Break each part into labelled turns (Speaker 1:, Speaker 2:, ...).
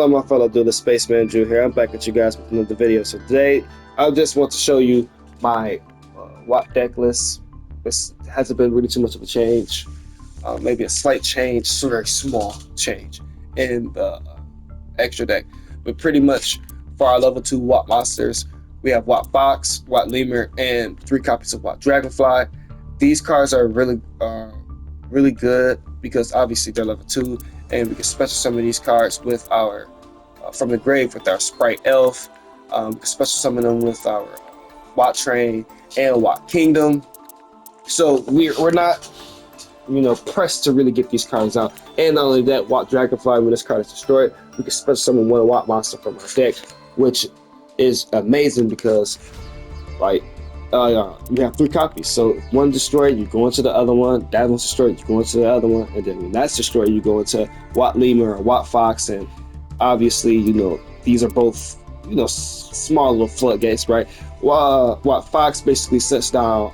Speaker 1: Hello, my fellow Duelist Spaceman Drew here. I'm back at you guys with another video. So today, I just want to show you my Watt deck list. This hasn't been really too much of a change. Maybe a slight change, so very small change in the extra deck. But pretty much for our level 2 Watt monsters, we have Watt Fox, Watt Lemur, and 3 copies of Watt Dragonfly. These cards are really good because obviously they're level 2, and we can special summon these cards with our from the grave with our Sprite Elf. We can special summon them with our Watt Train and Watt Kingdom. So we're not pressed to really get these cards out. And not only that, Watt Dragonfly, when this card is destroyed, we can special summon one Watt monster from our deck, which is amazing because you have 3 copies. So if one destroyed, you go into the other one. That one's destroyed, you go into the other one. And then when that's destroyed, you go into Watt Lemur or Watt Fox. And obviously, these are both, small little floodgates, right? Watt Fox basically sets down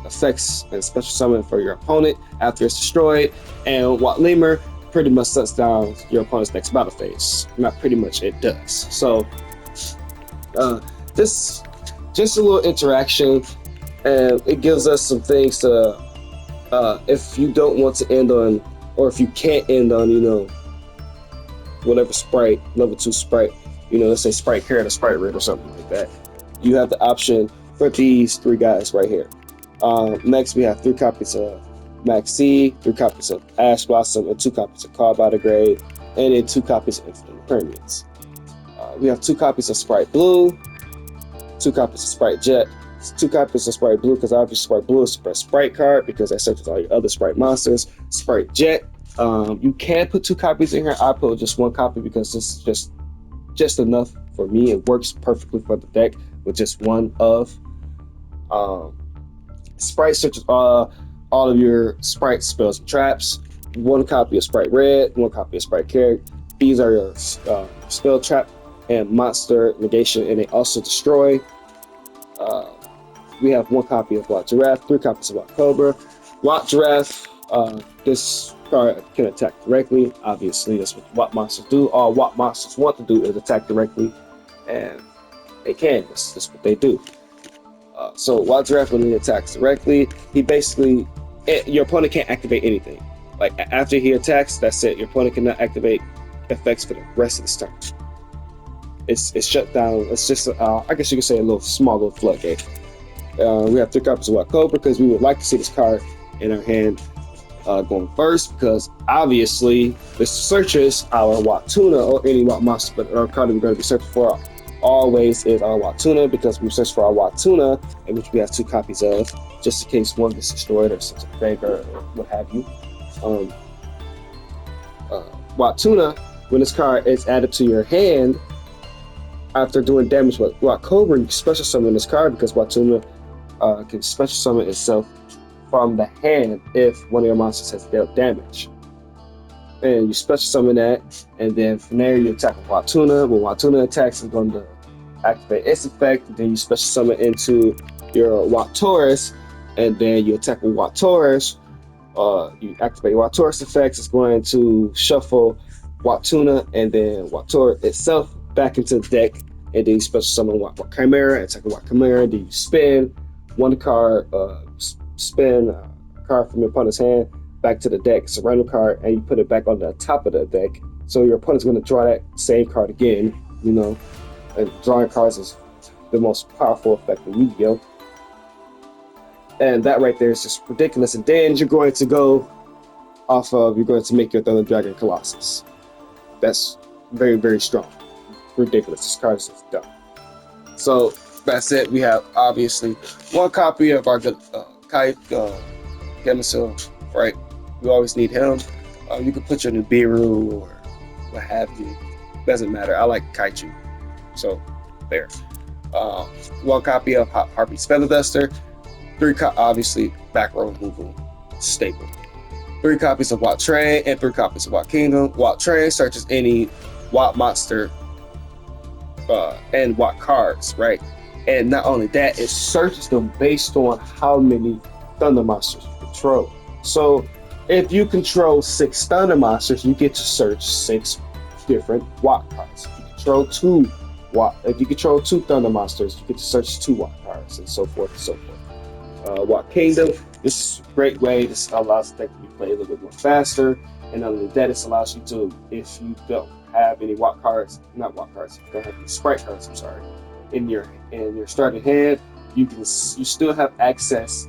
Speaker 1: effects and special summon for your opponent after it's destroyed. And Watt Lemur pretty much sets down your opponent's next battle phase. Not pretty much, it does. So this just a little interaction, and it gives us some things to, if you don't want to end on, or if you can't end on, whatever sprite, level 2 sprite, let's say Sprite Carrot or Sprite Red or something like that, you have the option for these 3 guys right here. Next, we have 3 copies of Maxi, 3 copies of Ash Blossom, and 2 copies of Call by the Grave, and then 2 copies of Infinite Permeance. We have 2 copies of Sprite Blue, 2 copies of Sprite Jet, 2 copies of Sprite Blue, because obviously Sprite Blue is a Sprite card because that searches all your other Sprite monsters. Sprite Jet, you can put 2 copies in here. I put just 1 copy because it's just enough for me. It works perfectly for the deck with just one of. Sprite searches all of your Sprite spells and traps. 1 copy of Sprite Red, 1 copy of Sprite Carrot. These are your spell trap and monster negation, and they also destroy. We have 1 copy of Watt Giraffe, 3 copies of Watt Cobra. Watt Giraffe, this card can attack directly. Obviously, that's what Watt monsters do. All Watt monsters want to do is attack directly, and they can. That's what they do. So Watt Giraffe, when he attacks directly, he basically, your opponent can't activate anything. Like after he attacks, that's it. Your opponent cannot activate effects for the rest of this turn. It's shut down. It's just, I guess you could say, a small little floodgate. We have 3 copies of Watt Cobra because we would like to see this card in our hand going first, because obviously this searches our Watt Tuna or any Watt monster, but our card we're going to be searching for always is our Watt Tuna, because we search for our Watt Tuna, in which we have 2 copies of, just in case one gets destroyed or such a thing or what have you. Watt Tuna, when this card is added to your hand, after doing damage with Watt Cobra, you can special summon this card because Watt Tuna can special summon itself from the hand if one of your monsters has dealt damage. And you special summon that, and then from there you attack with Watt Tuna. When Watt Tuna attacks, it's going to activate its effect. And then you special summon into your Watt Taurus, and then you attack with Watt Taurus. You activate Watt Taurus effects. It's going to shuffle Watt Tuna and then Watt Taurus itself back into the deck, and then you special summon Watt Chimera, attack Watt Chimera. Then you spin 1 card, spin a card from your opponent's hand back to the deck. It's a random card, and you put it back on the top of the deck. So your opponent's going to draw that same card again. And drawing cards is the most powerful effect in Yu-Gi-Oh! And that right there is just ridiculous. And then you're going to go off of, you're going to make your Thunder Dragon Colossus. That's very, very strong. Ridiculous. This card is just dumb. So that's it. We have obviously 1 copy of our Kite Gemisil, right? You always need him. You can put your Nibiru or what have you. Doesn't matter. I like Kaiju. So there. 1 copy of Harpy's Feather Duster. 3 obviously back row removal staple. 3 copies of Watt Train and 3 copies of Watt Kingdom. Watt Train searches any Watt monster and Watt cards, right? And not only that, it searches them based on how many Thunder monsters you control. So if you control 6 Thunder monsters, you get to search 6 different Watt cards. If you control two Watt, if you control two Thunder Monsters, you get to search two Watt cards, and so forth and so forth. Watt Kingdom. This is a great way. This allows the deck to be played a little bit more faster, and not only that, this allows you to, if you don't have any Watt cards, not Watt cards, if you don't have any Sprite cards, I'm sorry, in your starting hand, you still have access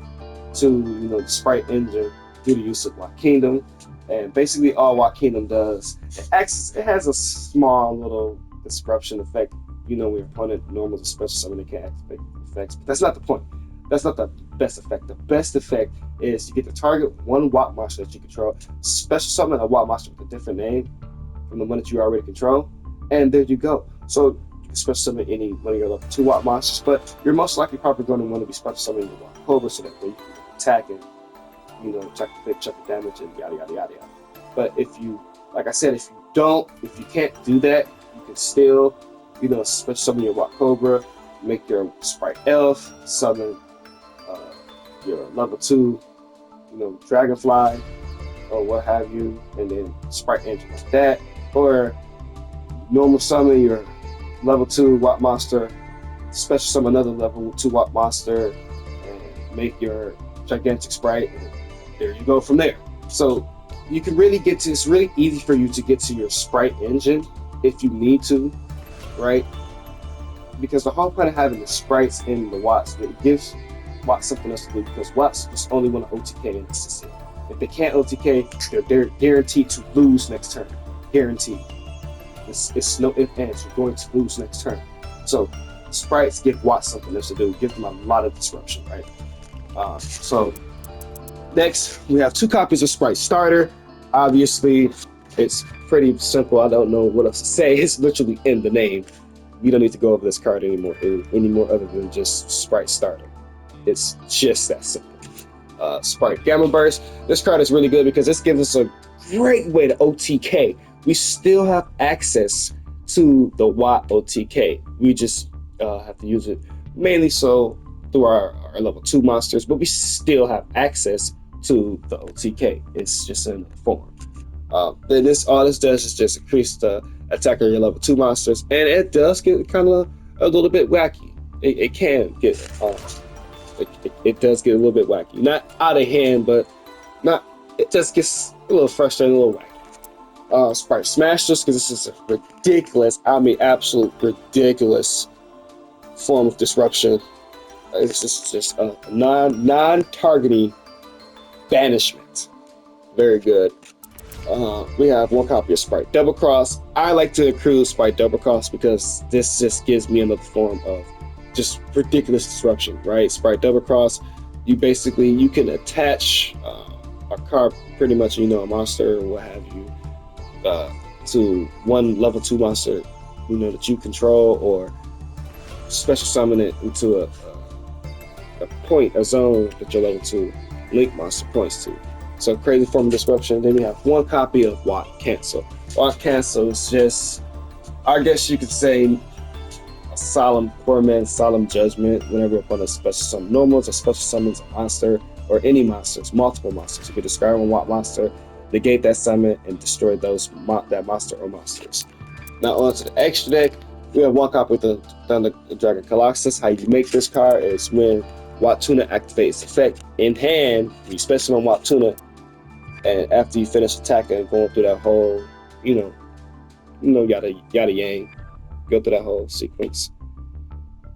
Speaker 1: to the Sprite engine through the use of Watt Kingdom. And basically, all Watt Kingdom does, it has a small little disruption effect. When your opponent normally special summon, they can't activate effects, but that's not the point. That's not the best effect. The best effect is you get to target one Watt monster that you control, special summon a Watt monster with a different name from the one that you already control, and there you go. So you can special summon any one of your level 2 Watt monsters, but you're most likely probably going to want to be special summoning your Watt Cobra so that way you can attack and check the damage and yada yada yada yada. But if you, like I said, if you can't do that, you can still special summon your Watt Cobra, make your Sprite Elf, summon your level 2 Dragonfly or what have you, and then Sprite Engine like that, or normal summon your level 2 Watt monster, special summon another level 2 Watt monster, and make your gigantic Sprite, and there you go from there. So you can really it's really easy for you to get to your Sprite Engine if you need to, right? Because the whole point of having the sprites in the Watts, it gives Watts something else to do, because Watts just only want to OTK in this system. If they can't OTK, they're guaranteed to lose next turn. Guaranteed. It's no ifs, ands. You're going to lose next turn. So sprites give Watts something else to do. Give them a lot of disruption, right? So next, we have 2 copies of Sprite Starter. Obviously, it's pretty simple. I don't know what else to say. It's literally in the name. We don't need to go over this card anymore other than just Sprite Starter. It's just that simple. Sprite Gamma Burst. This card is really good because this gives us a great way to OTK. We still have access to the Watt OTK. We just have to use it mainly so through our level 2 monsters, but we still have access to the OTK. It's just in the form. Then all this does is just increase the attack of your level 2 monsters, and it does get kind of a little bit wacky. It can get it does get a little bit wacky. Not out of hand, but it just gets a little frustrating, a little wacky. Sprite Smashers, because this is a ridiculous, absolute ridiculous form of disruption. It's just a non-targeting banishment. Very good. We have 1 copy of Sprite Double Cross. I like to accrue Sprite Double Cross because this just gives me another form of just ridiculous disruption, right? Sprite Double Cross, you can attach a card, pretty much, a monster or what have you, to one level 2 monster, that you control, or special summon it into a zone that your level 2 link monster points to. So crazy form of disruption. Then we have 1 copy of Watt Cancel. Watt Cancel is just, I guess you could say, a solemn judgment whenever your opponent special summons normals or special summons a monster or any monsters, multiple monsters. You can discard 1 Watt monster, negate that summon, and destroy that monster or monsters. Now on to the extra deck. We have 1 copy of the Thunder Dragon Colossus. How you make this card is when Watt Tuna activates effect in hand, you special summon Watt Tuna, and after you finish attacking and going through that whole, yada yang, go through that whole sequence,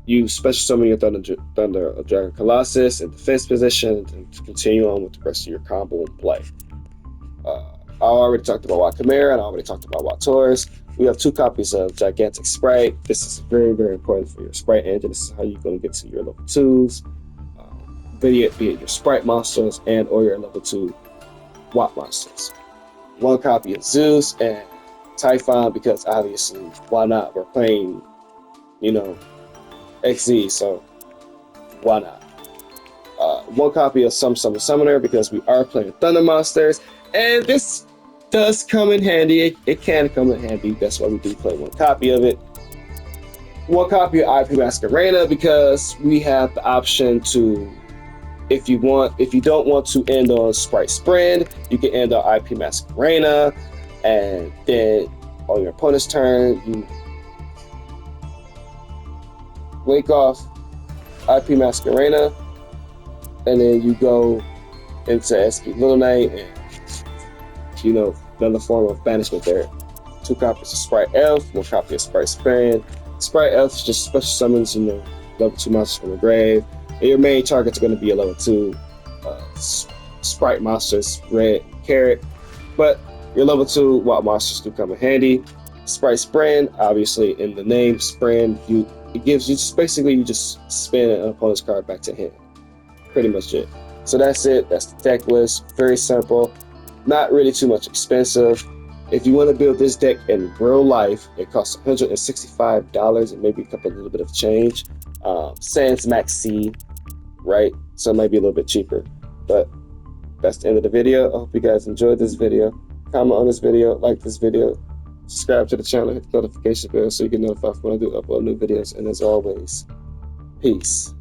Speaker 1: you special summon your Thunder Dragon Colossus in defense position to continue on with the rest of your combo and play. I already talked about Watt Chimera, and I already talked about Watt Taurus. We have 2 copies of Gigantic Sprite. This is very, very important for your Sprite engine. This is how you're going to get to your level 2s, be it your Sprite monsters and or your level 2 Watt monsters. 1 copy of Zeus and Typhon, because obviously, why not? We're playing, XZ, so why not? 1 copy of Some Summer Summoner, because we are playing Thunder monsters, and this does come in handy. It can come in handy. That's why we do play 1 copy of it. 1 copy of IP Masquerade, because we have the option to, if you don't want to end on Sprite Sprint, you can end on IP Masquerade, and then on your opponent's turn, you wake off IP Masquerena, and then you go into SP Little Knight, and another form of banishment there. 2 copies of Sprite Elf, 1 copy of Sprite Sprint. Sprite Elf is just special summons, level 2 monsters from the grave. And your main target's going to be a level 2 Sprite monsters, red carrot. But your level 2 wild monsters do come in handy. Sprite Sprint, obviously in the name, Sprint, it gives you you just spin an opponent's card back to hand. Pretty much it. So that's it. That's the deck list. Very simple. Not really too much expensive. If you want to build this deck in real life, it costs $165 and maybe a little bit of change. Sans Max C, right? So it might be a little bit cheaper. But that's the end of the video. I hope you guys enjoyed this video. Comment on this video, like this video, subscribe to the channel, hit the notification bell so you get notified when I do upload new videos. And as always, peace.